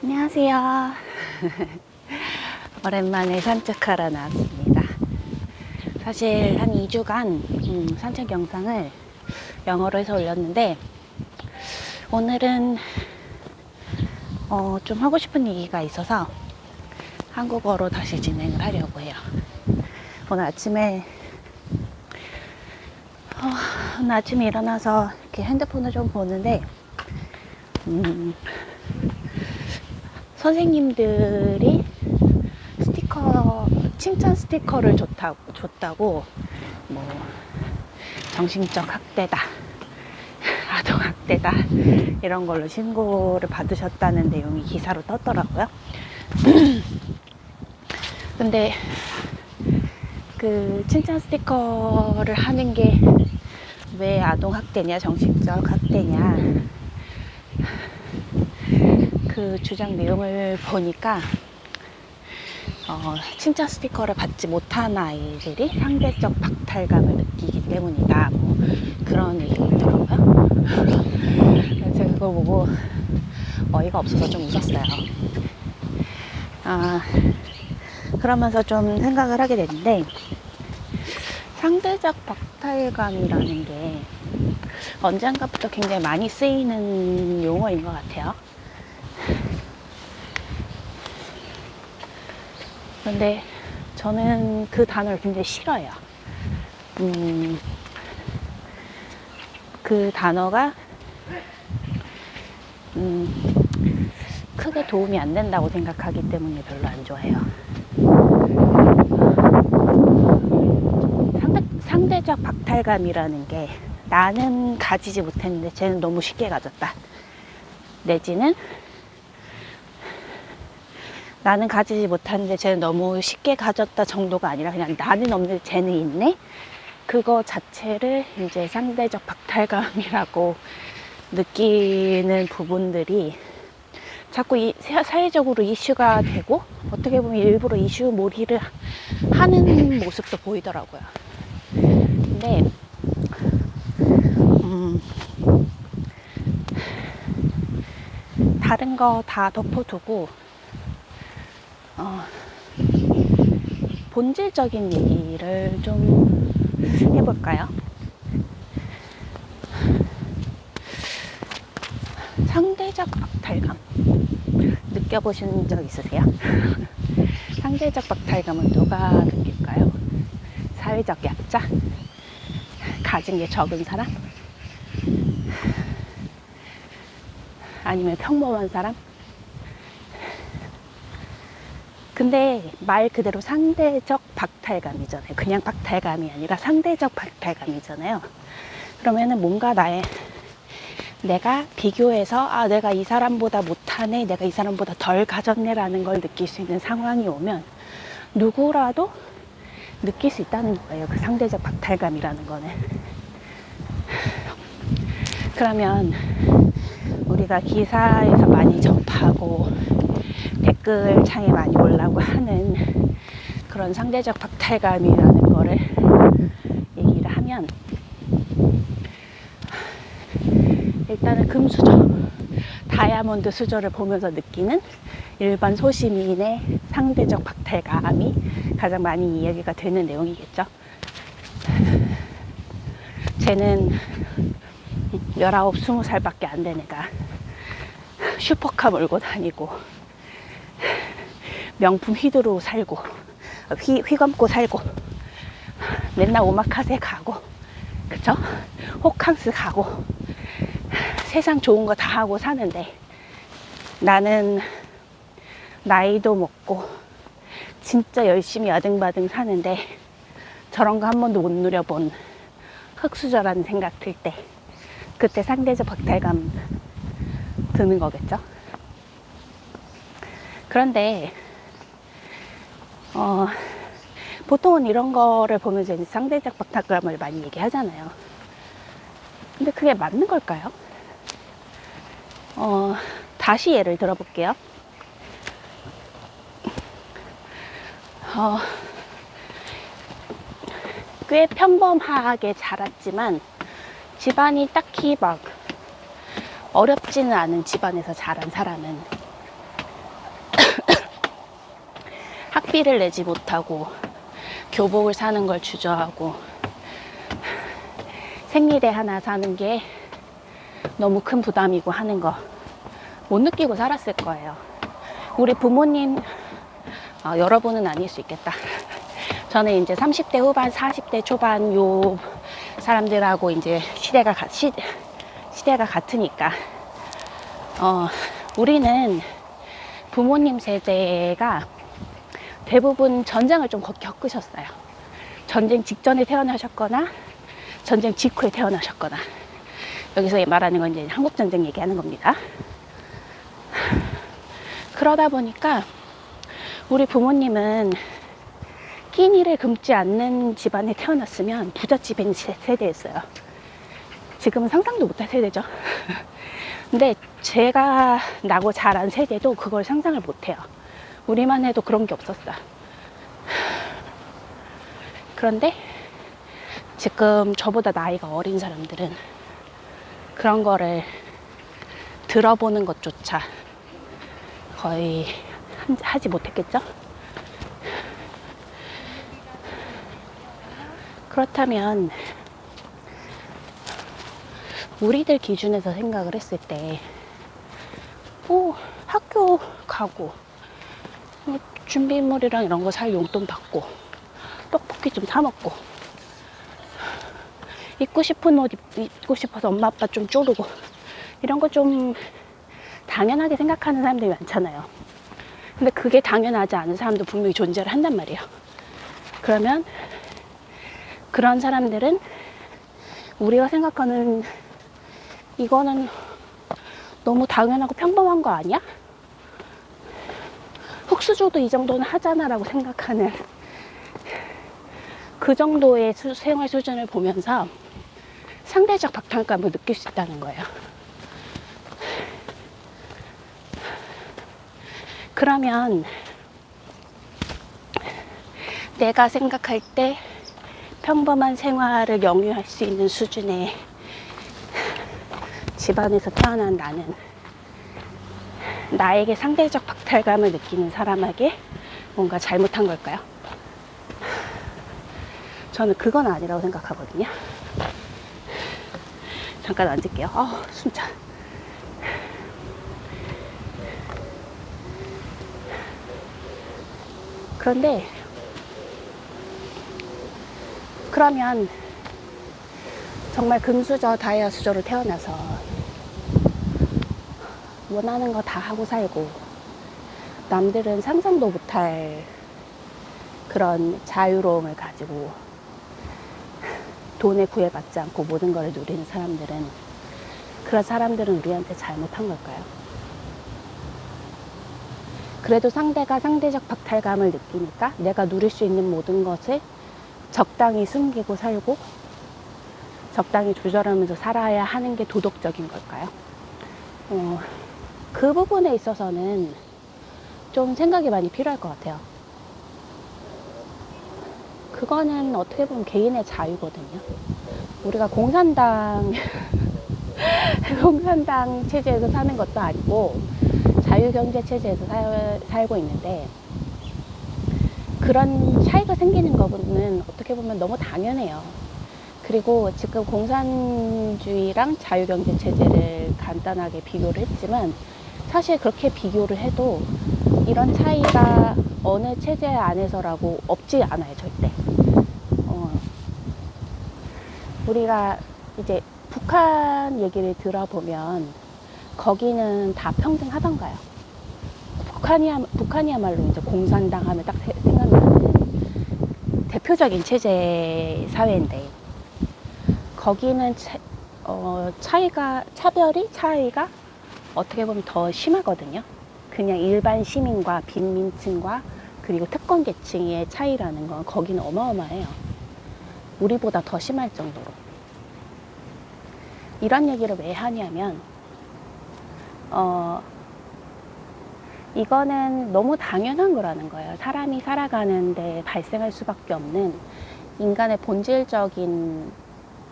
안녕하세요. 오랜만에 산책하러 나왔습니다. 사실 한 2주간 산책 영상을 영어로 해서 올렸는데 오늘은 좀 하고 싶은 얘기가 있어서 한국어로 다시 진행을 하려고 해요. 오늘 아침에 일어나서 이렇게 핸드폰을 좀 보는데 선생님들이 칭찬 스티커를 줬다고 뭐 정신적 학대다, 아동 학대다 이런 걸로 신고를 받으셨다는 내용이 기사로 떴더라고요. 근데 그 칭찬 스티커를 하는 게 왜 아동 학대냐, 정신적 학대냐, 그 주장 내용을 보니까 칭찬 스티커를 받지 못한 아이들이 상대적 박탈감을 느끼기 때문이다, 뭐 그런 얘기가 있더라고요. 그래서 제가 그걸 보고 어이가 없어서 좀 웃었어요. 그러면서 좀 생각을 하게 됐는데, 상대적 박탈감이라는 게 언젠가부터 굉장히 많이 쓰이는 용어인 것 같아요. 근데 저는 그 단어를 굉장히 싫어해요. 그 단어가 크게 도움이 안 된다고 생각하기 때문에 별로 안 좋아해요. 상대적 박탈감이라는 게 나는 가지지 못했는데 쟤는 너무 쉽게 가졌다, 내지는 나는 가지지 못하는데 쟤는 너무 쉽게 가졌다 정도가 아니라 그냥 나는 없는데 쟤는 있네, 그거 자체를 이제 상대적 박탈감이라고 느끼는 부분들이 자꾸 사회적으로 이슈가 되고, 어떻게 보면 일부러 이슈 몰이를 하는 모습도 보이더라고요. 근데 다른 거 다 덮어두고 본질적인 얘기를 좀 해볼까요? 상대적 박탈감 느껴보신 적 있으세요? 상대적 박탈감은 누가 느낄까요? 사회적 약자? 가진 게 적은 사람? 아니면 평범한 사람? 근데 말 그대로 상대적 박탈감이잖아요. 그냥 박탈감이 아니라 상대적 박탈감이잖아요. 그러면은 뭔가 내가 비교해서 내가 이 사람보다 못하네, 내가 이 사람보다 덜 가졌네 라는 걸 느낄 수 있는 상황이 오면 누구라도 느낄 수 있다는 거예요. 그 상대적 박탈감이라는 거는. 그러면 우리가 기사에서 많이 접하고 댓글창에 많이 올라오고 하는 그런 상대적 박탈감이라는 거를 얘기를 하면, 일단은 금수저, 다이아몬드 수저를 보면서 느끼는 일반 소시민의 상대적 박탈감이 가장 많이 이야기가 되는 내용이겠죠. 쟤는 19, 20살밖에 안 된 애가 슈퍼카 몰고 다니고 명품 휘두르고 살고 휘감고 살고 맨날 오마카세 가고, 그쵸? 호캉스 가고 세상 좋은 거 다 하고 사는데, 나는 나이도 먹고 진짜 열심히 아등바등 사는데 저런 거 한 번도 못 누려본 흙수저라는 생각 들 때, 그때 상대적 박탈감 드는 거겠죠. 그런데 보통은 이런 거를 보면서 이제 상대적 박탈감을 많이 얘기하잖아요. 근데 그게 맞는 걸까요? 다시 예를 들어볼게요. 꽤 평범하게 자랐지만 집안이 딱히 막 어렵지는 않은 집안에서 자란 사람은 학비를 내지 못하고 교복을 사는 걸 주저하고 생리대 하나 사는 게 너무 큰 부담이고 하는 거 못 느끼고 살았을 거예요. 우리 부모님, 여러분은 아닐 수 있겠다. 저는 이제 30대 후반, 40대 초반 요 사람들하고 이제 시대가 같으니까, 우리는 부모님 세대가 대부분 전쟁을 좀 겪으셨어요. 전쟁 직전에 태어나셨거나 전쟁 직후에 태어나셨거나. 여기서 말하는 건 이제 한국전쟁 얘기하는 겁니다. 그러다 보니까 우리 부모님은 끼니를 굶지 않는 집안에 태어났으면 부잣집인 세대였어요. 지금은 상상도 못할 세대죠. 근데 제가 나고 자란 세대도 그걸 상상을 못해요. 우리만 해도 그런 게 없었어요. 그런데 지금 저보다 나이가 어린 사람들은 그런 거를 들어보는 것조차 거의 하지 못했겠죠? 그렇다면 우리들 기준에서 생각을 했을 때 학교 가고 준비물이랑 이런 거 살 용돈 받고 떡볶이 좀 사 먹고 입고 싶은 옷 입고 싶어서 엄마 아빠 좀 쪼르고 이런 거 좀 당연하게 생각하는 사람들이 많잖아요. 근데 그게 당연하지 않은 사람도 분명히 존재를 한단 말이에요. 그러면 그런 사람들은 우리가 생각하는 이거는 너무 당연하고 평범한 거 아니야? 흑수저도 이 정도는 하잖아 라고 생각하는 그 정도의 생활 수준을 보면서 상대적 박탈감을 느낄 수 있다는 거예요. 그러면 내가 생각할 때 평범한 생활을 영위할 수 있는 수준의 집안에서 태어난 나는 나에게 상대적 박탈감을 느끼는 사람에게 뭔가 잘못한 걸까요? 저는 그건 아니라고 생각하거든요. 잠깐 앉을게요. 숨차. 그런데 그러면 정말 금수저 다이아수저로 태어나서 원하는 거 다 하고 살고 남들은 상상도 못할 그런 자유로움을 가지고 돈에 구애받지 않고 모든 걸 누리는 사람들은 그런 사람들은 우리한테 잘못한 걸까요? 그래도 상대가 상대적 박탈감을 느끼니까 내가 누릴 수 있는 모든 것을 적당히 숨기고 살고 적당히 조절하면서 살아야 하는 게 도덕적인 걸까요? 그 부분에 있어서는 좀 생각이 많이 필요할 것 같아요. 그거는 어떻게 보면 개인의 자유거든요. 우리가 공산당 체제에서 사는 것도 아니고 자유경제 체제에서 살고 있는데 그런 차이가 생기는 거는 어떻게 보면 너무 당연해요. 그리고 지금 공산주의랑 자유경제 체제를 간단하게 비교를 했지만 사실 그렇게 비교를 해도 이런 차이가 어느 체제 안에서라고 없지 않아요, 절대. 우리가 이제 북한 얘기를 들어보면 거기는 다 평등하던가요? 북한이야말로 이제 공산당 하면 딱 생각나는 대표적인 체제 사회인데 거기는 차이가 어떻게 보면 더 심하거든요. 그냥 일반 시민과 빈민층과 그리고 특권 계층의 차이라는 건 거기는 어마어마해요. 우리보다 더 심할 정도로. 이런 얘기를 왜 하냐면 이거는 너무 당연한 거라는 거예요. 사람이 살아가는데 발생할 수밖에 없는 인간의 본질적인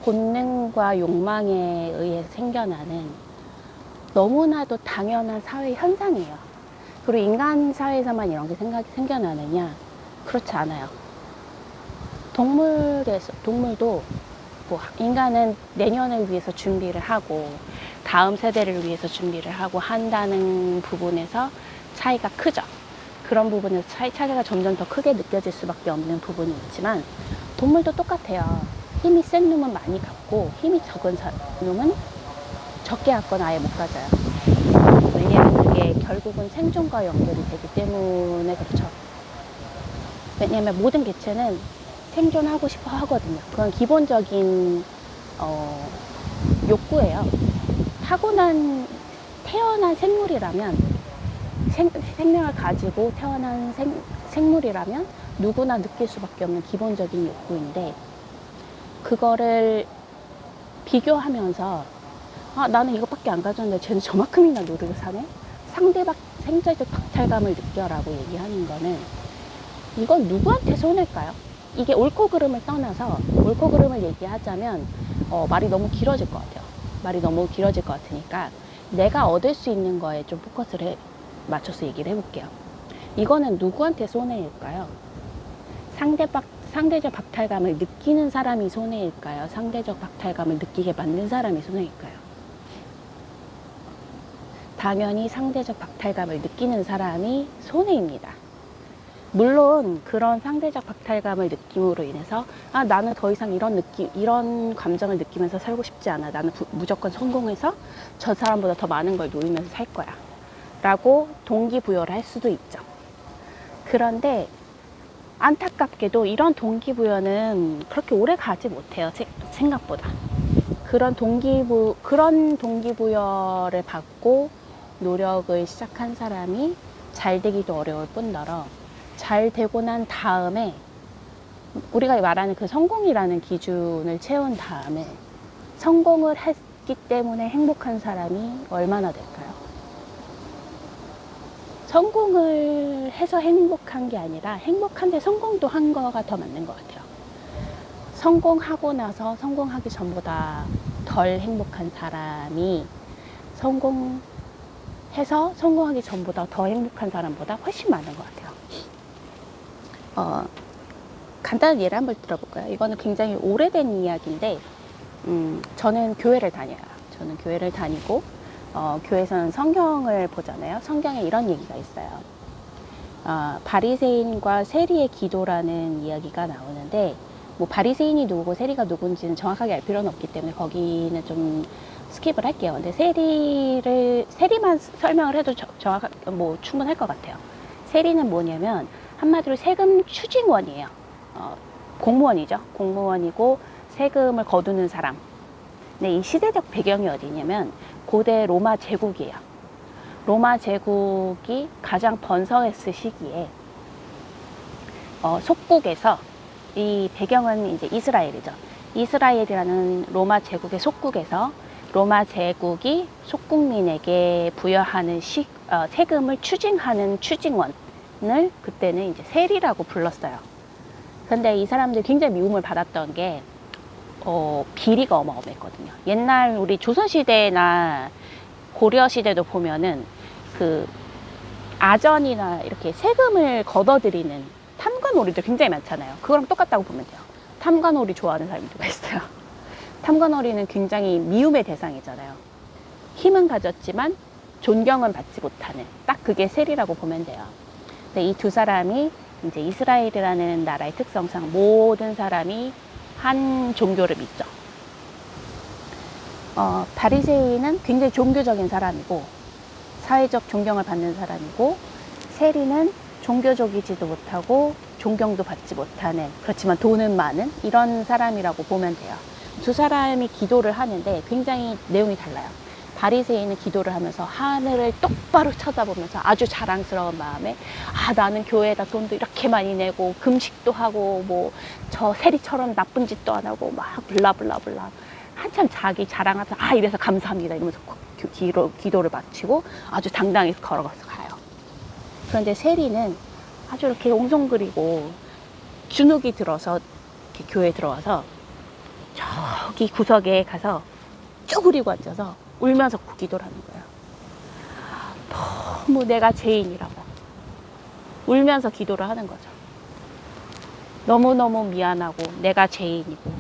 본능과 욕망에 의해 생겨나는 너무나도 당연한 사회 현상이에요. 그리고 인간 사회에서만 이런 게 생겨나느냐? 그렇지 않아요. 동물도 뭐 인간은 내년을 위해서 준비를 하고 다음 세대를 위해서 준비를 하고 한다는 부분에서 차이가 크죠. 그런 부분에서 차이가 점점 더 크게 느껴질 수밖에 없는 부분이 있지만 동물도 똑같아요. 힘이 센 놈은 많이 갖고 힘이 적은 놈은 적게 갖거나 아예 못 가져요. 왜냐하면 그게 결국은 생존과 연결이 되기 때문에 그렇죠. 왜냐하면 모든 개체는 생존하고 싶어 하거든요. 그건 기본적인 욕구예요. 태어난 생물이라면 생명을 가지고 태어난 생물이라면 누구나 느낄 수밖에 없는 기본적인 욕구인데 그거를 비교하면서 나는 이것밖에 안 가졌는데 쟤는 저만큼이나 노력을 사네? 상대방 생존적 박탈감을 느껴라고 얘기하는 거는 이건 누구한테 손해일까요? 이게 옳고 그름을 떠나서 옳고 그름을 얘기하자면 말이 너무 길어질 것 같아요. 말이 너무 길어질 것 같으니까 내가 얻을 수 있는 거에 좀 포커스를 맞춰서 얘기를 해볼게요. 이거는 누구한테 손해일까요? 상대적 박탈감을 느끼는 사람이 손해일까요? 상대적 박탈감을 느끼게 만든 사람이 손해일까요? 당연히 상대적 박탈감을 느끼는 사람이 손해입니다. 물론 그런 상대적 박탈감을 느낌으로 인해서 나는 더 이상 이런 감정을 느끼면서 살고 싶지 않아. 나는 무조건 성공해서 저 사람보다 더 많은 걸 누리면서 살 거야. 라고 동기부여를 할 수도 있죠. 그런데 안타깝게도 이런 동기부여는 그렇게 오래 가지 못해요. 생각보다. 그런 동기부여를 받고 노력을 시작한 사람이 잘 되기도 어려울 뿐더러 잘 되고 난 다음에 우리가 말하는 그 성공이라는 기준을 채운 다음에 성공을 했기 때문에 행복한 사람이 얼마나 될까요? 성공을 해서 행복한 게 아니라 행복한데 성공도 한 거가 더 맞는 것 같아요. 성공하고 나서 성공하기 전보다 덜 행복한 사람이 성공해서 성공하기 전보다 더 행복한 사람보다 훨씬 많은 것 같아요. 간단한 예를 한번 들어볼까요? 이거는 굉장히 오래된 이야기인데 저는 교회를 다녀요. 저는 교회를 다니고 교회에서는 성경을 보잖아요. 성경에 이런 얘기가 있어요. 바리새인과 세리의 기도라는 이야기가 나오는데 뭐 바리새인이 누구고 세리가 누군지는 정확하게 알 필요는 없기 때문에 거기는 좀 스킵을 할게요. 근데 세리만 설명을 해도 뭐 충분할 것 같아요. 세리는 뭐냐면 한마디로 세금 추징원이에요. 공무원이죠. 공무원이고 세금을 거두는 사람. 근데 이 시대적 배경이 어디냐면 고대 로마 제국이에요. 로마 제국이 가장 번성했을 시기에 속국에서 이 배경은 이제 이스라엘이죠. 이스라엘이라는 로마 제국의 속국에서 로마 제국이 속국민에게 부여하는 세금을 추징하는 추징원을 그때는 이제 세리라고 불렀어요. 근데 이 사람들이 굉장히 미움을 받았던 게 비리가 어마어마했거든요. 옛날 우리 조선시대나 고려시대도 보면은 그 아전이나 이렇게 세금을 걷어들이는 탐관오리들 굉장히 많잖아요. 그거랑 똑같다고 보면 돼요. 탐관오리 좋아하는 사람이 누가 있어요? 탐관오리는 굉장히 미움의 대상이잖아요. 힘은 가졌지만 존경은 받지 못하는 딱 그게 세리라고 보면 돼요. 근데 이 두 사람이 이제 이스라엘이라는 나라의 특성상 모든 사람이 한 종교를 믿죠. 바리새인은 굉장히 종교적인 사람이고 사회적 존경을 받는 사람이고 세리는 종교적이지도 못하고 존경도 받지 못하는 그렇지만 돈은 많은 이런 사람이라고 보면 돼요. 두 사람이 기도를 하는데 굉장히 내용이 달라요. 바리새인은 기도를 하면서 하늘을 똑바로 쳐다보면서 아주 자랑스러운 마음에 나는 교회에다 돈도 이렇게 많이 내고 금식도 하고 뭐 저 세리처럼 나쁜 짓도 안 하고 막 블라블라블라 한참 자기 자랑하면서 이래서 감사합니다 이러면서 기도를 마치고 아주 당당히 걸어가서 가요. 그런데 세리는 아주 이렇게 옹성거리고 주눅이 들어서 이렇게 교회에 들어와서 저기 구석에 가서 쭈그리고 앉아서 울면서 기도를 하는 거예요. 너무 내가 죄인이라고 울면서 기도를 하는 거죠. 너무너무 미안하고 내가 죄인이고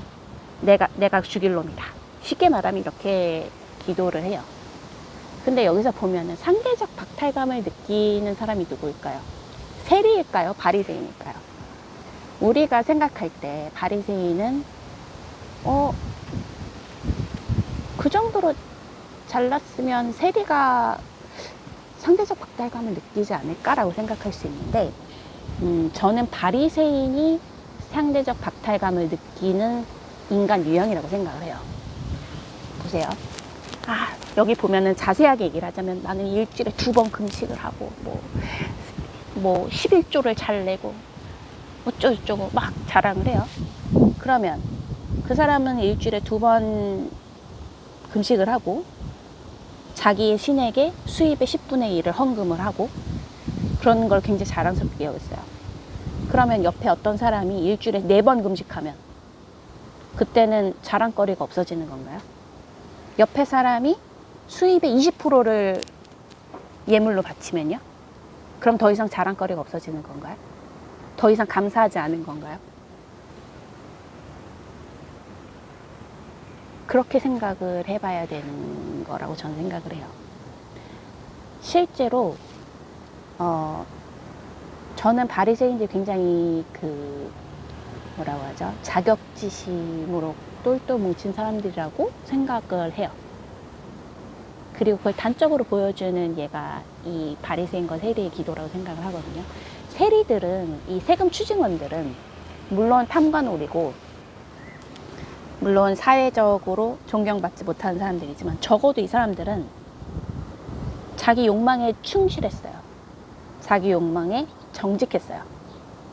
내가 죽일 놈이다. 쉽게 말하면 이렇게 기도를 해요. 근데 여기서 보면은 상대적 박탈감을 느끼는 사람이 누구일까요? 세리일까요? 바리새인일까요? 우리가 생각할 때 바리새인은 그 정도로 잘났으면 세리가 상대적 박탈감을 느끼지 않을까라고 생각할 수 있는데 저는 바리새인이 상대적 박탈감을 느끼는 인간 유형이라고 생각을 해요. 보세요. 여기 보면은 자세하게 얘기를 하자면 나는 일주일에 2번 금식을 하고 뭐 11조를 잘 내고 어쩌고저쩌고 막 자랑을 해요. 그러면 그 사람은 일주일에 2번 금식을 하고 자기의 신에게 수입의 10분의 1을 헌금을 하고 그런 걸 굉장히 자랑스럽게 여겼어요. 그러면 옆에 어떤 사람이 일주일에 4번 금식하면 그때는 자랑거리가 없어지는 건가요? 옆에 사람이 수입의 20%를 예물로 바치면요? 그럼 더 이상 자랑거리가 없어지는 건가요? 더 이상 감사하지 않은 건가요? 그렇게 생각을 해봐야 되는 거라고 저는 생각을 해요. 실제로 저는 바리새인들이 굉장히 뭐라고 하죠? 자격지심으로 똘똘 뭉친 사람들이라고 생각을 해요. 그리고 그걸 단적으로 보여주는 예가 이 바리새인과 세리의 기도라고 생각을 하거든요. 세리들은, 이 세금 추징원들은 물론 탐관오리고 물론 사회적으로 존경받지 못하는 사람들이지만 적어도 이 사람들은 자기 욕망에 충실했어요. 자기 욕망에 정직했어요.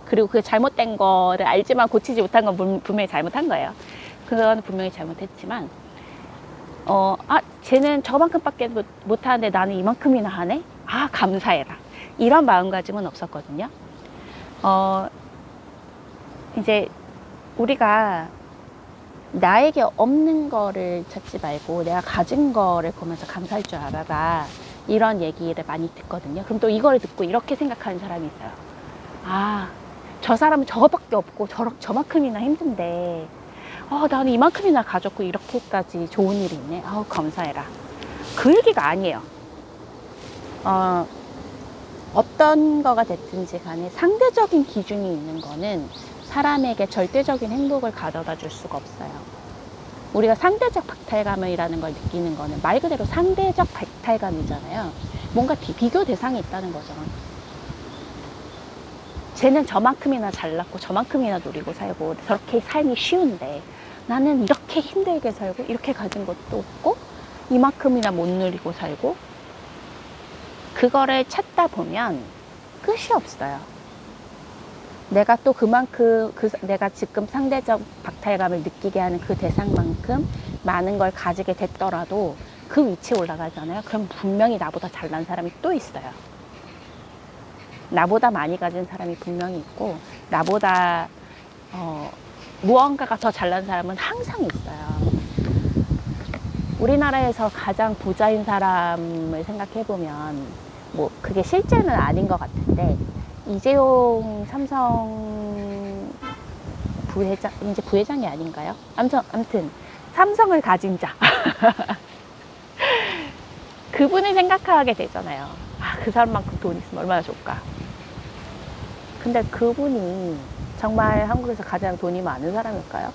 그리고 그게 잘못된 거를 알지만 고치지 못한 건 분명히 잘못한 거예요. 그건 분명히 잘못했지만 쟤는 저만큼밖에 못하는데 나는 이만큼이나 하네? 감사해라. 이런 마음가짐은 없었거든요. 이제 우리가 나에게 없는 거를 찾지 말고 내가 가진 거를 보면서 감사할 줄 알아라. 이런 얘기를 많이 듣거든요. 그럼 또 이걸 듣고 이렇게 생각하는 사람이 있어요. 저 사람은 저거밖에 없고 저만큼이나 힘든데 나는 이만큼이나 가졌고 이렇게까지 좋은 일이 있네. 감사해라. 그 얘기가 아니에요. 어떤 거가 됐든지 간에 상대적인 기준이 있는 거는 사람에게 절대적인 행복을 가져다 줄 수가 없어요. 우리가 상대적 박탈감이라는 걸 느끼는 거는 말 그대로 상대적 박탈감이잖아요. 뭔가 비교 대상이 있다는 거죠. 쟤는 저만큼이나 잘났고 저만큼이나 누리고 살고 저렇게 삶이 쉬운데 나는 이렇게 힘들게 살고 이렇게 가진 것도 없고 이만큼이나 못 누리고 살고 그거를 찾다 보면 끝이 없어요. 내가 또 그만큼 내가 지금 상대적 박탈감을 느끼게 하는 그 대상만큼 많은 걸 가지게 됐더라도 그 위치에 올라가잖아요. 그럼 분명히 나보다 잘난 사람이 또 있어요. 나보다 많이 가진 사람이 분명히 있고 나보다 무언가가 더 잘난 사람은 항상 있어요. 우리나라에서 가장 부자인 사람을 생각해보면 그게 실제는 아닌 것 같은데 이재용 삼성 부회장, 이제 부회장이 아닌가요? 아무튼 삼성을 가진 자 그분을 생각하게 되잖아요. 그 사람만큼 돈 있으면 얼마나 좋을까. 근데 그분이 정말 한국에서 가장 돈이 많은 사람일까요?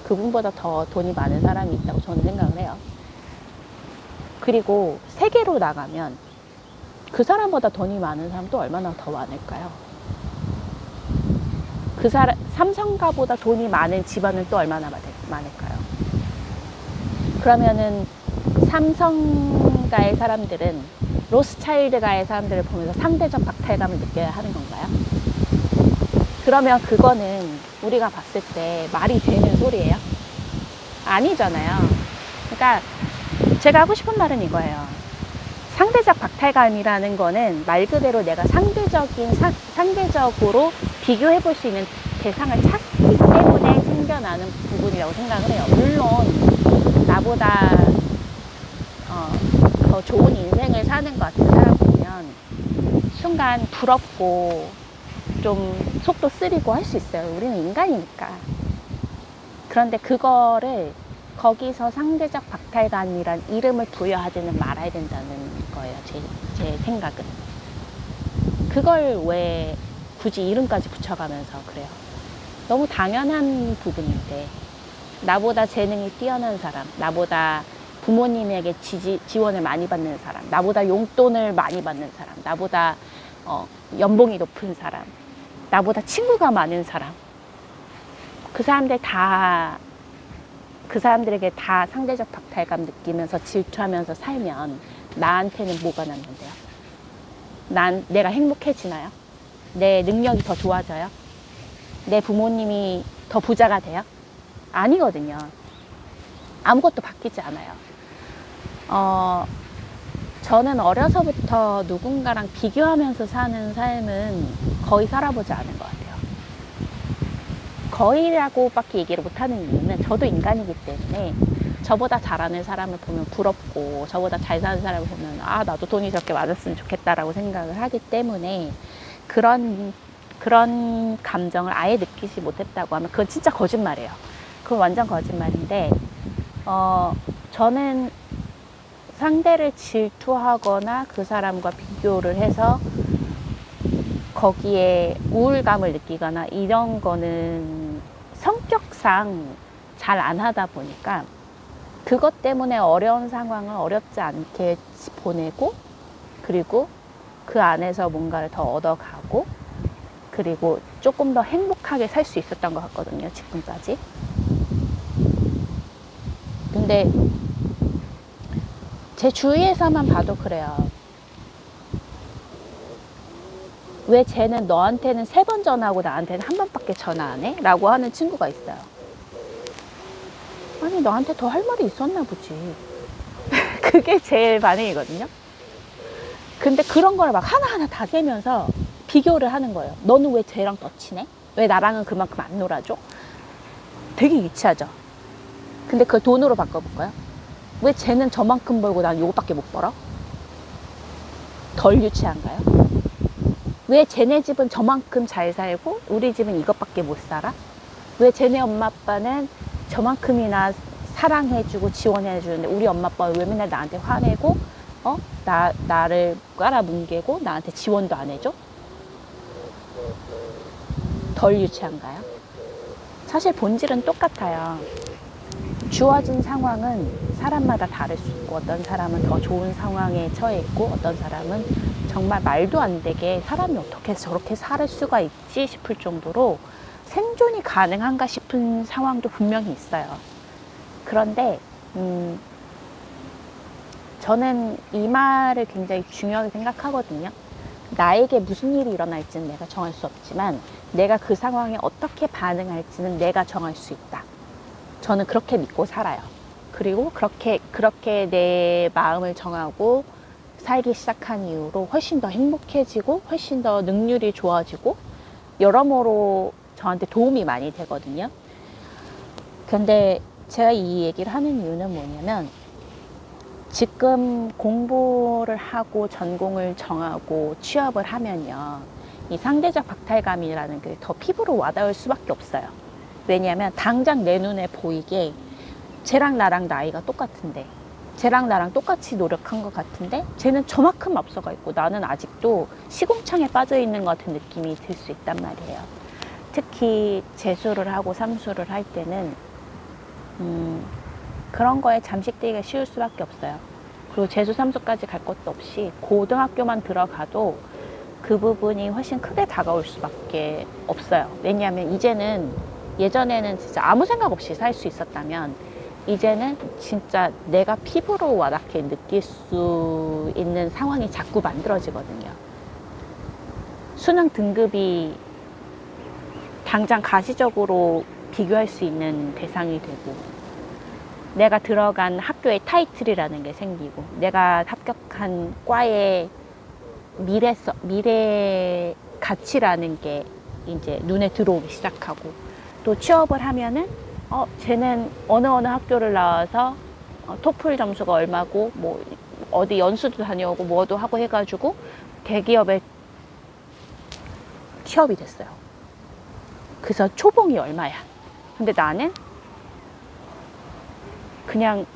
그분보다 더 돈이 많은 사람이 있다고 저는 생각을 해요. 그리고 세계로 나가면 그 사람보다 돈이 많은 사람 또 얼마나 더 많을까요? 삼성가보다 돈이 많은 집안은 또 얼마나 많을까요? 그러면은 삼성가의 사람들은 로스차일드가의 사람들을 보면서 상대적 박탈감을 느껴야 하는 건가요? 그러면 그거는 우리가 봤을 때 말이 되는 소리예요? 아니잖아요. 그러니까 제가 하고 싶은 말은 이거예요. 상대적 박탈감이라는 거는 말 그대로 내가 상대적으로 비교해 볼 수 있는 대상을 찾기 때문에 생겨나는 부분이라고 생각을 해요. 물론 나보다 더 좋은 인생을 사는 것 같은 사람 보면 순간 부럽고 좀 속도 쓰리고 할 수 있어요. 우리는 인간이니까. 그런데 그거를 거기서 상대적 박탈감이란 이름을 부여하지는 말아야 된다는 거예요. 제 생각은. 그걸 왜 굳이 이름까지 붙여가면서 그래요. 너무 당연한 부분인데, 나보다 재능이 뛰어난 사람, 나보다 부모님에게 지원을 많이 받는 사람, 나보다 용돈을 많이 받는 사람, 나보다 연봉이 높은 사람, 나보다 친구가 많은 사람, 그 사람들에게 다 상대적 박탈감 느끼면서 질투하면서 살면 나한테는 뭐가 남는데요? 내가 행복해지나요? 내 능력이 더 좋아져요? 내 부모님이 더 부자가 돼요? 아니거든요. 아무것도 바뀌지 않아요. 저는 어려서부터 누군가랑 비교하면서 사는 삶은 거의 살아보지 않은 것 같아요. 거의라고밖에 얘기를 못하는 이유는 저도 인간이기 때문에 저보다 잘하는 사람을 보면 부럽고, 저보다 잘 사는 사람을 보면 나도 돈이 저렇게 많았으면 좋겠다라고 생각을 하기 때문에 그런 감정을 아예 느끼지 못했다고 하면 그건 진짜 거짓말이에요. 그건 완전 거짓말인데, 저는 상대를 질투하거나 그 사람과 비교를 해서 거기에 우울감을 느끼거나 이런 거는 성격상 잘 안 하다 보니까 그것 때문에 어려운 상황을 어렵지 않게 보내고, 그리고 그 안에서 뭔가를 더 얻어가고, 그리고 조금 더 행복하게 살 수 있었던 것 같거든요, 지금까지. 근데 제 주위에서만 봐도 그래요. 왜 쟤는 너한테는 3번 전화하고 나한테는 1번밖에 전화 안 해? 라고 하는 친구가 있어요. 아니, 너한테 더 할 말이 있었나 보지. 그게 제 반응이거든요. 근데 그런 걸 막 하나하나 다 세면서 비교를 하는 거예요. 너는 왜 쟤랑 더 친해? 왜 나랑은 그만큼 안 놀아줘? 되게 유치하죠. 근데 그걸 돈으로 바꿔볼까요? 왜 쟤는 저만큼 벌고 난 요거밖에 못 벌어? 덜 유치한가요? 왜 쟤네 집은 저만큼 잘 살고 우리 집은 이것밖에 못 살아? 왜 쟤네 엄마 아빠는 저만큼이나 사랑해주고 지원해주는데 우리 엄마 아빠는 왜 맨날 나한테 화내고 나를 깔아뭉개고 나한테 지원도 안 해줘? 덜 유치한가요? 사실 본질은 똑같아요. 주어진 상황은 사람마다 다를 수 있고, 어떤 사람은 더 좋은 상황에 처해 있고, 어떤 사람은 정말 말도 안 되게 사람이 어떻게 저렇게 살 수가 있지 싶을 정도로 생존이 가능한가 싶은 상황도 분명히 있어요. 그런데 저는 이 말을 굉장히 중요하게 생각하거든요. 나에게 무슨 일이 일어날지는 내가 정할 수 없지만 내가 그 상황에 어떻게 반응할지는 내가 정할 수 있다. 저는 그렇게 믿고 살아요. 그리고 그렇게 내 마음을 정하고 살기 시작한 이후로 훨씬 더 행복해지고 훨씬 더 능률이 좋아지고 여러모로 저한테 도움이 많이 되거든요. 근데 제가 이 얘기를 하는 이유는 뭐냐면, 지금 공부를 하고 전공을 정하고 취업을 하면요, 이 상대적 박탈감이라는 게 더 피부로 와닿을 수밖에 없어요. 왜냐하면 당장 내 눈에 보이게 쟤랑 나랑 나이가 똑같은데, 쟤랑 나랑 똑같이 노력한 것 같은데 쟤는 저만큼 앞서가 있고 나는 아직도 시궁창에 빠져 있는 것 같은 느낌이 들 수 있단 말이에요. 특히 재수를 하고 삼수를 할 때는 그런 거에 잠식되기가 쉬울 수밖에 없어요. 그리고 재수 삼수까지 갈 것도 없이 고등학교만 들어가도 그 부분이 훨씬 크게 다가올 수밖에 없어요. 왜냐하면 이제는, 예전에는 진짜 아무 생각 없이 살 수 있었다면 이제는 진짜 내가 피부로 와닿게 느낄 수 있는 상황이 자꾸 만들어지거든요. 수능 등급이 당장 가시적으로 비교할 수 있는 대상이 되고, 내가 들어간 학교의 타이틀이라는 게 생기고, 내가 합격한 과의 미래 가치라는 게 이제 눈에 들어오기 시작하고, 또 취업을 하면은 쟤는 어느 학교를 나와서 토플 점수가 얼마고 뭐 어디 연수도 다녀오고 뭐도 하고 해가지고 대기업에 취업이 됐어요. 그래서 초봉이 얼마야. 근데 나는 그냥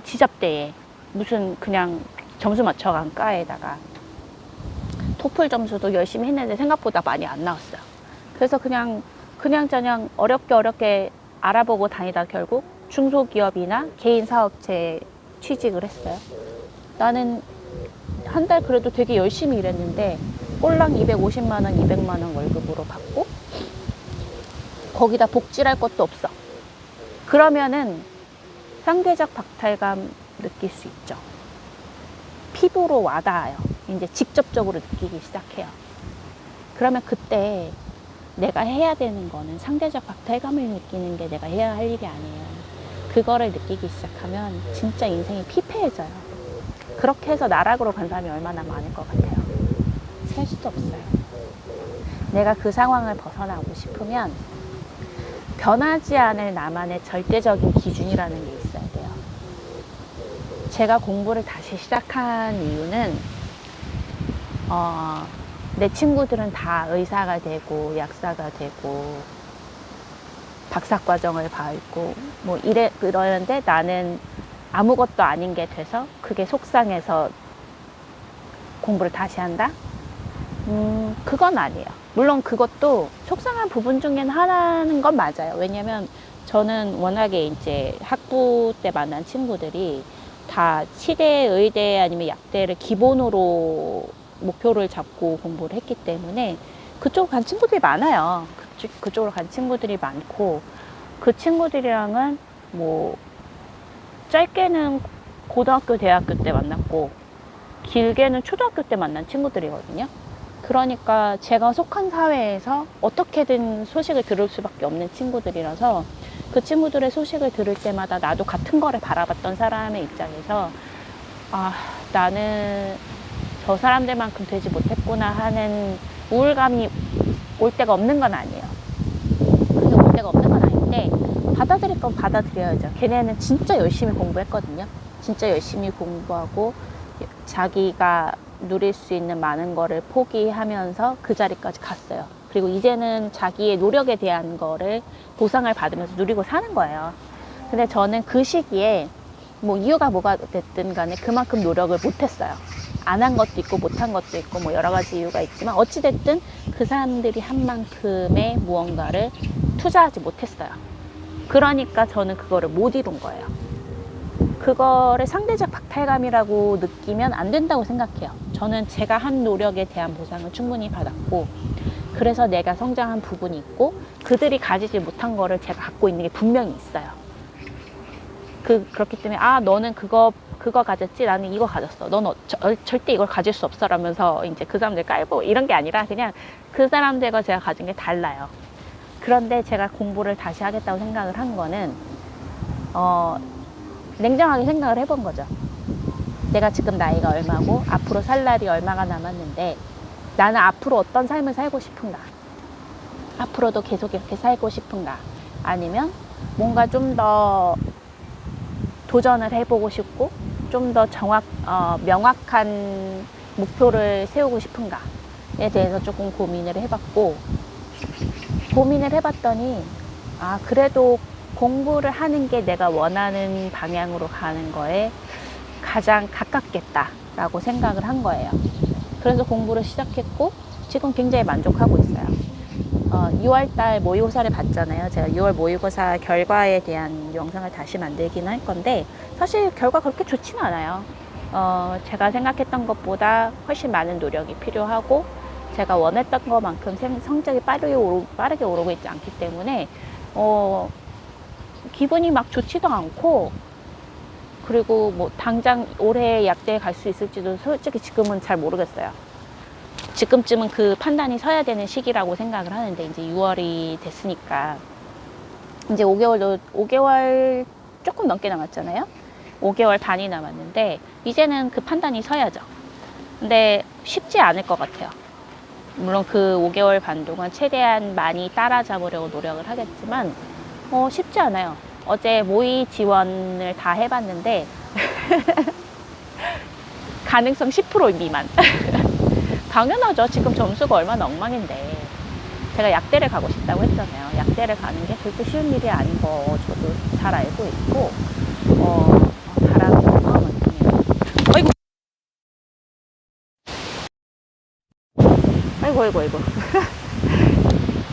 지잡대에 무슨 그냥 점수 맞춰간 과에다가 토플 점수도 열심히 했는데 생각보다 많이 안 나왔어요. 그래서 그냥 어렵게 알아보고 다니다 결국 중소기업이나 개인 사업체에 취직을 했어요. 나는 한 달 그래도 되게 열심히 일했는데 꼴랑 250만 원, 200만 원 월급으로 받고 거기다 복지할 것도 없어. 그러면은 상대적 박탈감 느낄 수 있죠. 피부로 와닿아요. 이제 직접적으로 느끼기 시작해요. 그러면 그때 내가 해야 되는 거는 상대적 박탈감을 느끼는 게 내가 해야 할 일이 아니에요. 그거를 느끼기 시작하면 진짜 인생이 피폐해져요. 그렇게 해서 나락으로 간 사람이 얼마나 많을 것 같아요. 셀 수도 없어요. 내가 그 상황을 벗어나고 싶으면 변하지 않을 나만의 절대적인 기준이라는 게 있어야 돼요. 제가 공부를 다시 시작한 이유는 내 친구들은 다 의사가 되고 약사가 되고 박사과정을 밟고 뭐 그러는데 나는 아무것도 아닌 게 돼서 그게 속상해서 공부를 다시 한다? 그건 아니에요. 물론 그것도 속상한 부분 중에 하나는 건 맞아요. 왜냐면 저는 워낙에 이제 학부 때 만난 친구들이 다 치대, 의대 아니면 약대를 기본으로 목표를 잡고 공부를 했기 때문에 그쪽으로 간 친구들이 많아요. 그쪽으로 간 친구들이 많고 그 친구들이랑은 뭐 짧게는 고등학교, 대학교 때 만났고 길게는 초등학교 때 만난 친구들이거든요. 그러니까 제가 속한 사회에서 어떻게든 소식을 들을 수밖에 없는 친구들이라서 그 친구들의 소식을 들을 때마다 나도 같은 거를 바라봤던 사람의 입장에서 나는 저 사람들만큼 되지 못했구나 하는 우울감이 올 때가 없는 건 아니에요. 그게 올 때가 없는 건 아닌데 받아들일 건 받아들여야죠. 걔네는 진짜 열심히 공부했거든요. 진짜 열심히 공부하고 자기가 누릴 수 있는 많은 거를 포기하면서 그 자리까지 갔어요. 그리고 이제는 자기의 노력에 대한 거를 보상을 받으면서 누리고 사는 거예요. 근데 저는 그 시기에 뭐 이유가 뭐가 됐든 간에 그만큼 노력을 못했어요. 안 한 것도 있고 못한 것도 있고 뭐 여러 가지 이유가 있지만 어찌됐든 그 사람들이 한 만큼의 무언가를 투자하지 못했어요. 그러니까 저는 그거를 못 이룬 거예요. 그거를 상대적 박탈감이라고 느끼면 안 된다고 생각해요. 저는 제가 한 노력에 대한 보상을 충분히 받았고 그래서 내가 성장한 부분이 있고 그들이 가지지 못한 거를 제가 갖고 있는 게 분명히 있어요. 그렇기 때문에 너는 그거 가졌지 나는 이거 가졌어. 넌 절대 이걸 가질 수 없어 라면서 이제 그 사람들 깔고 이런 게 아니라 그냥 그 사람들과 제가 가진 게 달라요. 그런데 제가 공부를 다시 하겠다고 생각을 한 거는 냉정하게 생각을 해본 거죠. 내가 지금 나이가 얼마고 앞으로 살 날이 얼마가 남았는데 나는 앞으로 어떤 삶을 살고 싶은가? 앞으로도 계속 이렇게 살고 싶은가? 아니면 뭔가 좀 더 도전을 해보고 싶고 좀 더 명확한 목표를 세우고 싶은가에 대해서 조금 고민을 해봤고 고민을 해봤더니 그래도 공부를 하는 게 내가 원하는 방향으로 가는 거에 가장 가깝겠다라고 생각을 한 거예요. 그래서 공부를 시작했고 지금 굉장히 만족하고 있어요. 6월달 모의고사를 봤잖아요. 제가 6월 모의고사 결과에 대한 영상을 다시 만들기는 할 건데 사실 결과 그렇게 좋지는 않아요. 제가 생각했던 것보다 훨씬 많은 노력이 필요하고 제가 원했던 것만큼 성적이 빠르게 오르고 있지 않기 때문에 기분이 막 좋지도 않고 그리고 뭐 당장 올해 약대에 갈 수 있을지도 솔직히 지금은 잘 모르겠어요. 지금쯤은 그 판단이 서야 되는 시기라고 생각을 하는데 이제 6월이 됐으니까 이제 5개월 조금 넘게 남았잖아요. 5개월 반이 남았는데 이제는 그 판단이 서야죠. 근데 쉽지 않을 것 같아요. 물론 그 5개월 반 동안 최대한 많이 따라잡으려고 노력을 하겠지만 쉽지 않아요. 어제 모의 지원을 다 해봤는데 가능성 10% 미만. 당연하죠. 지금 점수가 얼마나 엉망인데. 제가 약대를 가고 싶다고 했잖아요. 약대를 가는 게 절대 쉬운 일이 아닌 거 저도 잘 알고 있고, 바람이 어마어마하네요. 아이고, 아이고, 아이고, 아이고.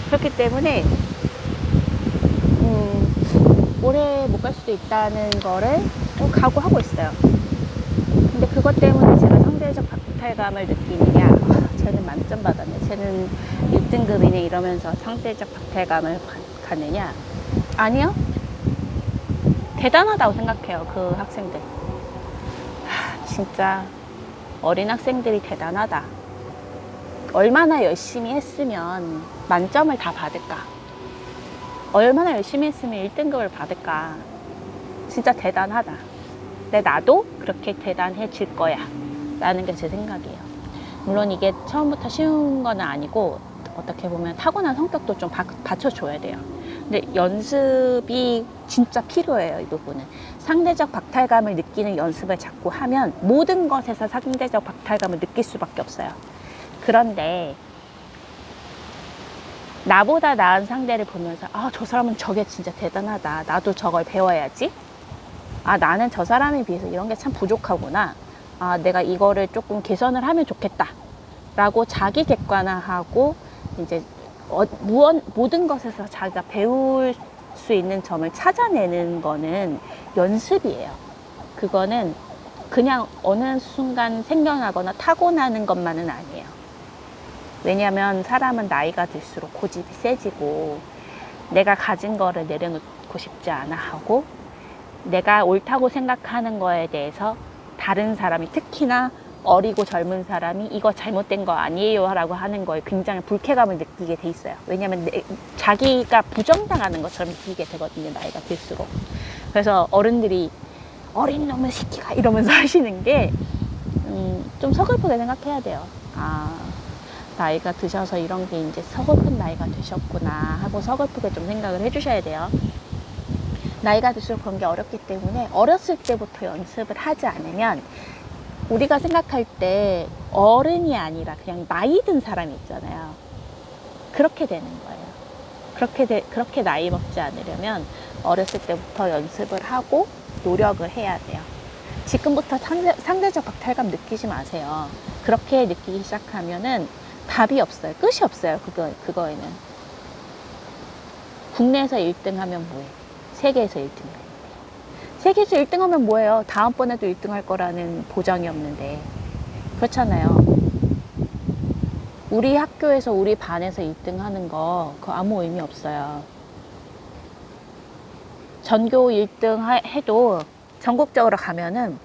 그렇기 때문에, 올해 못 갈 수도 있다는 거를 좀 각오하고 있어요. 근데 그것 때문에 제가 상대적 박탈감을 느끼느냐? 쟤는 만점 받았네. 쟤는 1등급이네. 이러면서 상대적 박탈감을 갖느냐? 아니요. 대단하다고 생각해요. 그 학생들. 진짜 어린 학생들이 대단하다. 얼마나 열심히 했으면 만점을 다 받을까? 얼마나 열심히 했으면 1등급을 받을까? 진짜 대단하다. 근데 나도 그렇게 대단해질 거야. 라는 게 제 생각이에요. 물론 이게 처음부터 쉬운 건 아니고, 어떻게 보면 타고난 성격도 좀 받쳐줘야 돼요. 근데 연습이 진짜 필요해요. 이 부분은 상대적 박탈감을 느끼는 연습을 자꾸 하면 모든 것에서 상대적 박탈감을 느낄 수밖에 없어요. 그런데 나보다 나은 상대를 보면서, 아, 저 사람은 저게 진짜 대단하다. 나도 저걸 배워야지. 아, 나는 저 사람에 비해서 이런 게 참 부족하구나. 아, 내가 이거를 조금 개선을 하면 좋겠다. 라고 자기 객관화하고, 이제, 모든 것에서 자기가 배울 수 있는 점을 찾아내는 거는 연습이에요. 그거는 그냥 어느 순간 생겨나거나 타고나는 것만은 아니에요. 왜냐하면 사람은 나이가 들수록 고집이 세지고, 내가 가진 거를 내려놓고 싶지 않아 하고, 내가 옳다고 생각하는 거에 대해서 다른 사람이, 특히나 어리고 젊은 사람이 이거 잘못된 거 아니에요 라고 하는 거에 굉장히 불쾌감을 느끼게 돼 있어요. 왜냐하면 자기가 부정당하는 것처럼 느끼게 되거든요. 나이가 들수록. 그래서 어른들이 어린 놈의 새끼가 이러면서 하시는 게 좀 서글프게 생각해야 돼요. 아, 나이가 드셔서 이런 게 이제 서글픈 나이가 되셨구나 하고 서글프게 좀 생각을 해주셔야 돼요. 나이가 들수록 그런 게 어렵기 때문에 어렸을 때부터 연습을 하지 않으면, 우리가 생각할 때 어른이 아니라 그냥 나이 든 사람이 있잖아요. 그렇게 되는 거예요. 그렇게 나이 먹지 않으려면 어렸을 때부터 연습을 하고 노력을 해야 돼요. 지금부터 상대적 박탈감 느끼지 마세요. 그렇게 느끼기 시작하면은 답이 없어요. 끝이 없어요. 그거에는. 국내에서 1등 하면 뭐해? 세계에서 1등. 세계에서 1등 하면 뭐예요? 다음번에도 1등 할 거라는 보장이 없는데. 그렇잖아요. 우리 학교에서 우리 반에서 1등 하는 거 그거 아무 의미 없어요. 전교 1등 해도 전국적으로 가면은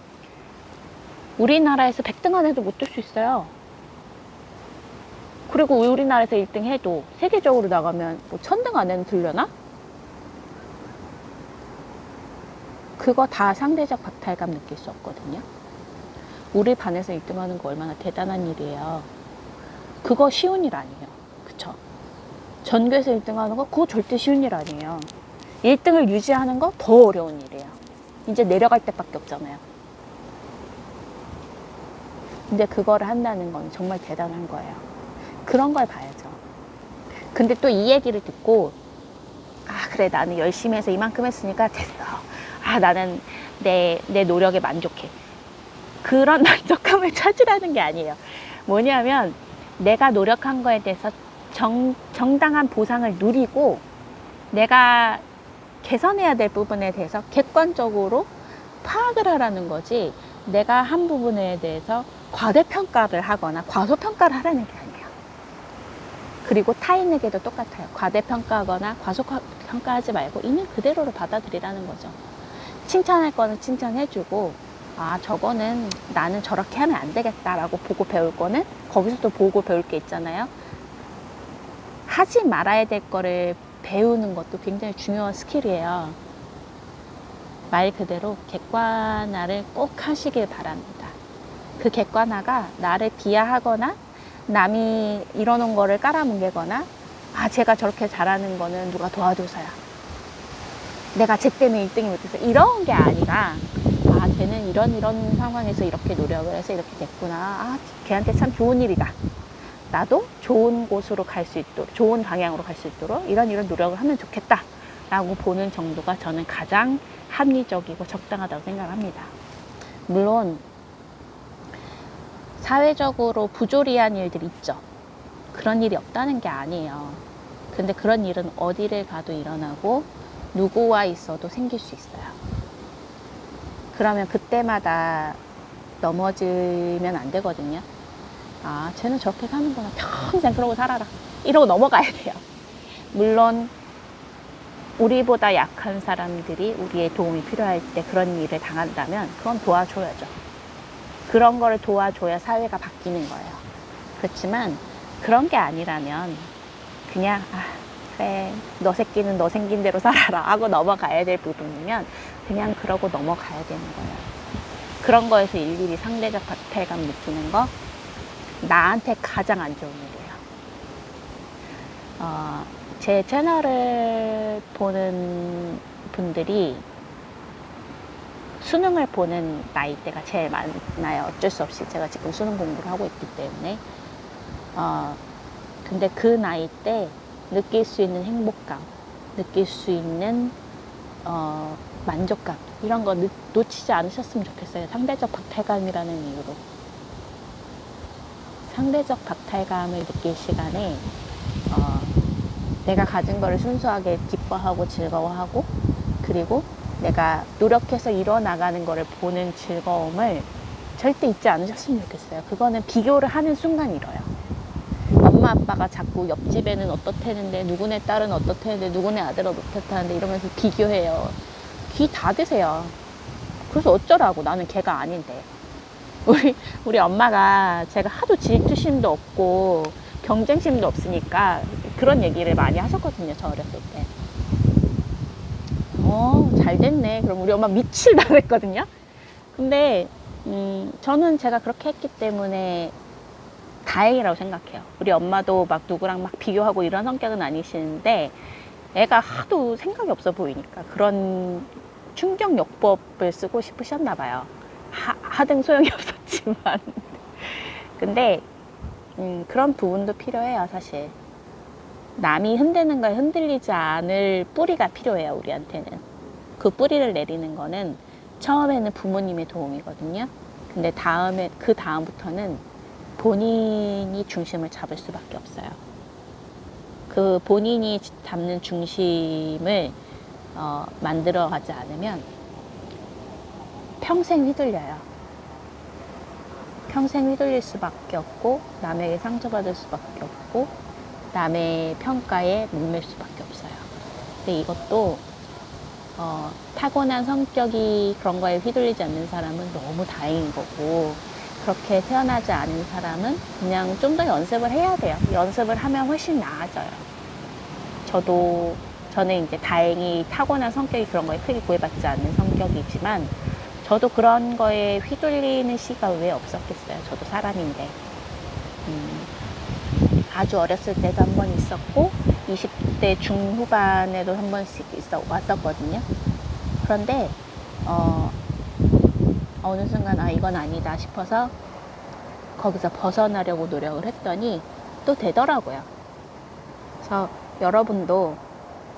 우리나라에서 100등 안에도 못 들 수 있어요. 그리고 우리나라에서 1등 해도 세계적으로 나가면 뭐 1000등 안에는 들려나? 그거 다 상대적 박탈감 느낄 수 없거든요. 우리 반에서 1등 하는 거 얼마나 대단한 일이에요. 그거 쉬운 일 아니에요. 그쵸? 전교에서 1등 하는 거 그거 절대 쉬운 일 아니에요. 1등을 유지하는 거 더 어려운 일이에요. 이제 내려갈 때밖에 없잖아요. 근데 그거를 한다는 건 정말 대단한 거예요. 그런 걸 봐야죠. 근데 또 이 얘기를 듣고, 아, 그래, 나는 열심히 해서 이만큼 했으니까 됐어. 아, 나는 내 노력에 만족해. 그런 만족감을 찾으라는 게 아니에요. 뭐냐면 내가 노력한 거에 대해서 정당한 보상을 누리고, 내가 개선해야 될 부분에 대해서 객관적으로 파악을 하라는 거지, 내가 한 부분에 대해서 과대평가를 하거나 과소평가를 하라는 게 아니에요. 그리고 타인에게도 똑같아요. 과대평가하거나 과소평가하지 말고 있는 그대로를 받아들이라는 거죠. 칭찬할 거는 칭찬해주고, 아, 저거는 나는 저렇게 하면 안 되겠다라고 보고 배울 거는 거기서 또 보고 배울 게 있잖아요. 하지 말아야 될 거를 배우는 것도 굉장히 중요한 스킬이에요. 말 그대로 객관화를 꼭 하시길 바랍니다. 그 객관화가 나를 비하하거나 남이 이러는 거를 깔아뭉개거나, 아, 제가 저렇게 잘하는 거는 누가 도와줘서야, 내가 쟤 때문에 1등이 못해서, 이런 게 아니라, 아, 쟤는 이런 상황에서 이렇게 노력을 해서 이렇게 됐구나. 아, 걔한테 참 좋은 일이다. 나도 좋은 곳으로 갈 수 있도록, 좋은 방향으로 갈 수 있도록 이런 노력을 하면 좋겠다 라고 보는 정도가 저는 가장 합리적이고 적당하다고 생각을 합니다. 물론 사회적으로 부조리한 일들이 있죠. 그런 일이 없다는 게 아니에요. 근데 그런 일은 어디를 가도 일어나고 누구와 있어도 생길 수 있어요. 그러면 그때마다 넘어지면 안 되거든요. 아, 쟤는 저렇게 사는구나. 평생 그러고 살아라. 이러고 넘어가야 돼요. 물론 우리보다 약한 사람들이 우리의 도움이 필요할 때 그런 일을 당한다면 그건 도와줘야죠. 그런 거를 도와줘야 사회가 바뀌는 거예요. 그렇지만 그런 게 아니라면 그냥 그래, 너 새끼는 너 생긴 대로 살아라 하고 넘어가야 될 부분이면 그냥 그러고 넘어가야 되는 거예요. 그런 거에서 일일이 상대적 박탈감 느끼는 거 나한테 가장 안 좋은 일이에요. 제 채널을 보는 분들이 수능을 보는 나이대가 제일 많아요. 어쩔 수 없이 제가 지금 수능 공부를 하고 있기 때문에. 근데 그 나이 때 느낄 수 있는 행복감, 느낄 수 있는 만족감 이런 거 놓치지 않으셨으면 좋겠어요. 상대적 박탈감이라는 이유로. 상대적 박탈감을 느낄 시간에 내가 가진 거를 순수하게 기뻐하고 즐거워하고 그리고 내가 노력해서 이뤄나가는 거를 보는 즐거움을 절대 잊지 않으셨으면 좋겠어요. 그거는 비교를 하는 순간 잃어요. 엄마 아빠가 자꾸 옆집에는 어떻다는데 누구네 딸은 어떻다는데 누구네 아들은 어떻다는데 이러면서 비교해요. 귀 닫으세요. 그래서 어쩌라고. 나는 걔가 아닌데. 우리 엄마가 제가 하도 질투심도 없고 경쟁심도 없으니까 그런 얘기를 많이 하셨거든요. 저 어렸을 때. 잘 됐네. 그럼 우리 엄마 미칠다 그랬거든요. 근데 저는 제가 그렇게 했기 때문에 다행이라고 생각해요. 우리 엄마도 막 누구랑 막 비교하고 이런 성격은 아니시는데 애가 하도 생각이 없어 보이니까 그런 충격요법을 쓰고 싶으셨나 봐요. 하등 소용이 없었지만 근데 그런 부분도 필요해요. 사실 남이 흔드는 거에 흔들리지 않을 뿌리가 필요해요. 우리한테는 그 뿌리를 내리는 거는 처음에는 부모님의 도움이거든요. 근데 그 다음부터는 본인이 중심을 잡을 수밖에 없어요. 그 본인이 잡는 중심을 만들어 가지 않으면 평생 휘둘려요. 평생 휘둘릴 수밖에 없고 남에게 상처받을 수밖에 없고 남의 평가에 목맬 수밖에 없어요. 근데 이것도 타고난 성격이 그런 거에 휘둘리지 않는 사람은 너무 다행인 거고 그렇게 태어나지 않은 사람은 그냥 좀 더 연습을 해야 돼요. 연습을 하면 훨씬 나아져요. 저는 이제 다행히 타고난 성격이 그런 거에 크게 구애받지 않는 성격이지만 저도 그런 거에 휘둘리는 시기가 왜 없었겠어요. 저도 사람인데. 아주 어렸을 때도 한 번 있었고 20대 중후반에도 한 번씩 왔었거든요. 그런데 어느 순간 이건 아니다 싶어서 거기서 벗어나려고 노력을 했더니 또 되더라고요. 그래서 여러분도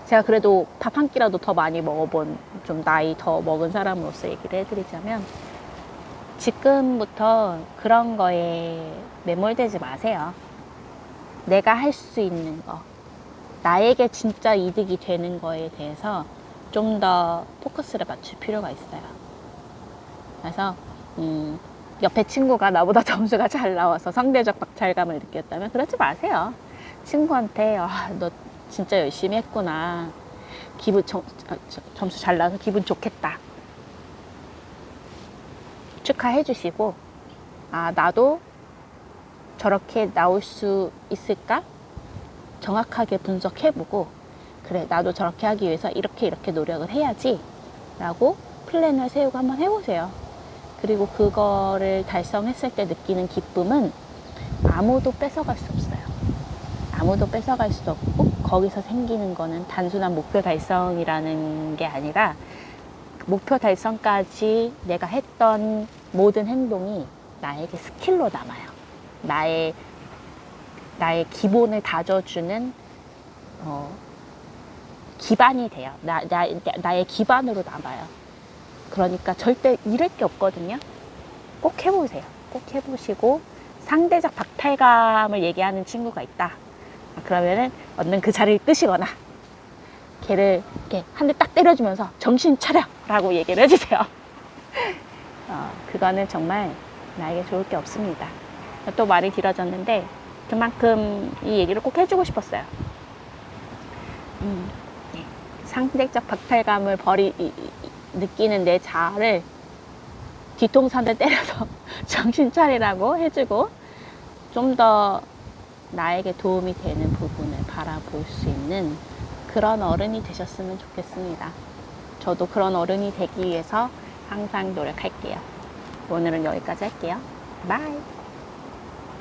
제가 그래도 밥 한 끼라도 더 많이 먹어본 좀 나이 더 먹은 사람으로서 얘기를 해드리자면 지금부터 그런 거에 매몰되지 마세요. 내가 할 수 있는 거, 나에게 진짜 이득이 되는 거에 대해서 좀 더 포커스를 맞출 필요가 있어요. 그래서 옆에 친구가 나보다 점수가 잘 나와서 상대적 박탈감을 느꼈다면 그러지 마세요. 친구한테 너 진짜 열심히 했구나. 점수 잘 나와서 기분 좋겠다. 축하해 주시고 나도 저렇게 나올 수 있을까? 정확하게 분석해보고 그래 나도 저렇게 하기 위해서 이렇게 노력을 해야지 라고 플랜을 세우고 한번 해보세요. 그리고 그거를 달성했을 때 느끼는 기쁨은 아무도 뺏어갈 수 없어요. 아무도 뺏어갈 수 없고 거기서 생기는 거는 단순한 목표 달성이라는 게 아니라 목표 달성까지 내가 했던 모든 행동이 나에게 스킬로 남아요. 나의 나의 기본을 다져주는 기반이 돼요. 나의 기반으로 남아요. 그러니까 절대 잃을 게 없거든요. 꼭 해보세요. 꼭 해보시고 상대적 박탈감을 얘기하는 친구가 있다. 그러면은 얻는 그 자리를 뜨시거나 걔를 이렇게 한 대 딱 때려주면서 정신 차려! 라고 얘기를 해주세요. 그거는 정말 나에게 좋을 게 없습니다. 또 말이 길어졌는데 그만큼 이 얘기를 꼭 해주고 싶었어요. 네. 상대적 박탈감을 느끼는 내 자아를 뒤통수 한 대 때려서 정신 차리라고 해주고 좀 더 나에게 도움이 되는 부분을 바라볼 수 있는 그런 어른이 되셨으면 좋겠습니다. 저도 그런 어른이 되기 위해서 항상 노력할게요. 오늘은 여기까지 할게요. 바이.